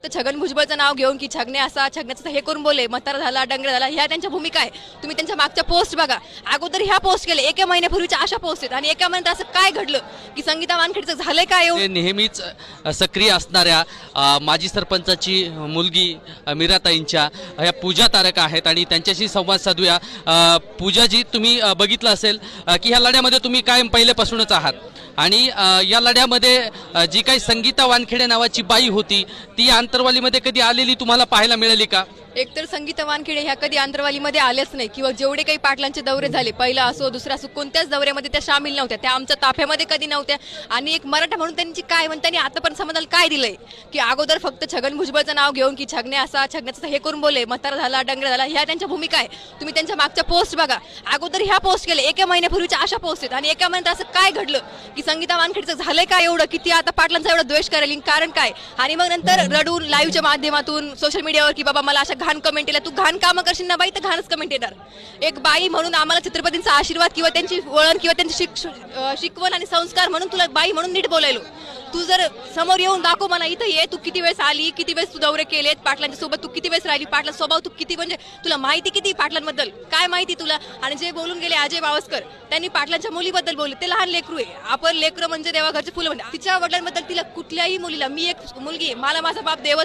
फक्त छगन भुजबळचं नाव घेऊन की छगने असा छगण्याचं हे करून बोले म्हातारा झाला डंगर झाला, ह्या त्यांच्या भूमिका आहे. तुम्ही त्यांच्या मागच्या पोस्ट बघा, अगोदर ह्या पोस्ट केले, एका महिन्यापूर्वीच्या अशा पोस्ट आहेत आणि एका महिन्यात असं काय घडलं की संगीता वानखेडेचं झालंय काय ते नेहमीच सक्रिय असणाऱ्या माजी सरपंचाची मुलगी मीराताईंच्या ह्या पूजा तारक आहेत आणि त्यांच्याशी संवाद साधूया. पूजाजी, तुम्ही बघितलं असेल की ह्या लढ्यामध्ये तुम्ही कायम पहिल्यापासूनच आहात आणि या लढ्यामध्ये जी काही संगीता वानखेडे नावाची बाई होती ती आंतरवालीमध्ये कधी आलेली तुम्हाला पाहायला मिळाली का? एकतर संगीता वानखेडे ह्या कधी आंतरवालीमध्ये आल्याच नाही किंवा जेवढे काही पाटलांचे दौरे झाले, पहिला असो दुसरा असो, कोणत्याच दौऱ्यामध्ये त्या सामील नव्हत्या. त्या आमच्या ताफ्यामध्ये कधी नव्हत्या. आणि एक मराठा म्हणून त्यांची काय त्यांनी आतापर्यंत समाजाला काय दिलंय की अगोदर फक्त छगन भुजबळचं नाव घेऊन की छगने असा छगण्याचं हे करून बोले म्हातारा झाला डंगर झाला, ह्या त्यांच्या भूमिका आहे. तुम्ही त्यांच्या मागच्या पोस्ट बघा, अगोदर ह्या पोस्ट केले, एका महिन्यापूर्वीच्या अशा पोस्ट आहेत आणि एका महिन्यात असं काय घडलं की संगीता वानखेडेचं झालंय काय एवढं की ती आता पाटलांचा एवढा द्वेष करायला, कारण काय? आणि मग नंतर रडून लाईव्हच्या माध्यमातून सोशल मीडियावर की बाबा मला अशा घाण कमेंट येल्या, तू घाण कामं करशील ना बाई तर घाणच कमेंट येणार. एक बाई म्हणून आम्हाला छत्रपतींचा आशीर्वाद किंवा त्यांची वळण किंवा त्यांची शिकवण आणि संस्कार म्हणून तुला बाई म्हणून नीट बोलायलो. तू जर समोर येऊन दाखव मला, इथं ये, तू किती वेळेस आली, किती वेळेस तू दौरे केलेत पाटलांच्या सोबत, तू किती वेळेस राहिली, पाटला स्वभाव तू किती, म्हणजे तुला माहिती किती पाटलांबद्दल, काय माहिती तुला? आणि जे बोलून गेले अजय बावस्कर, त्यांनी पाटलांच्या मुलीबद्दल बोलले, ते लहान लेकरू आहे. आपण लेकरं म्हणजे देवा घरचे फुलं म्हणजे तिच्या वडिलांबद्दल तिला कुठल्याही मुलीला, मी एक मुलगी, मला माझा बाप देव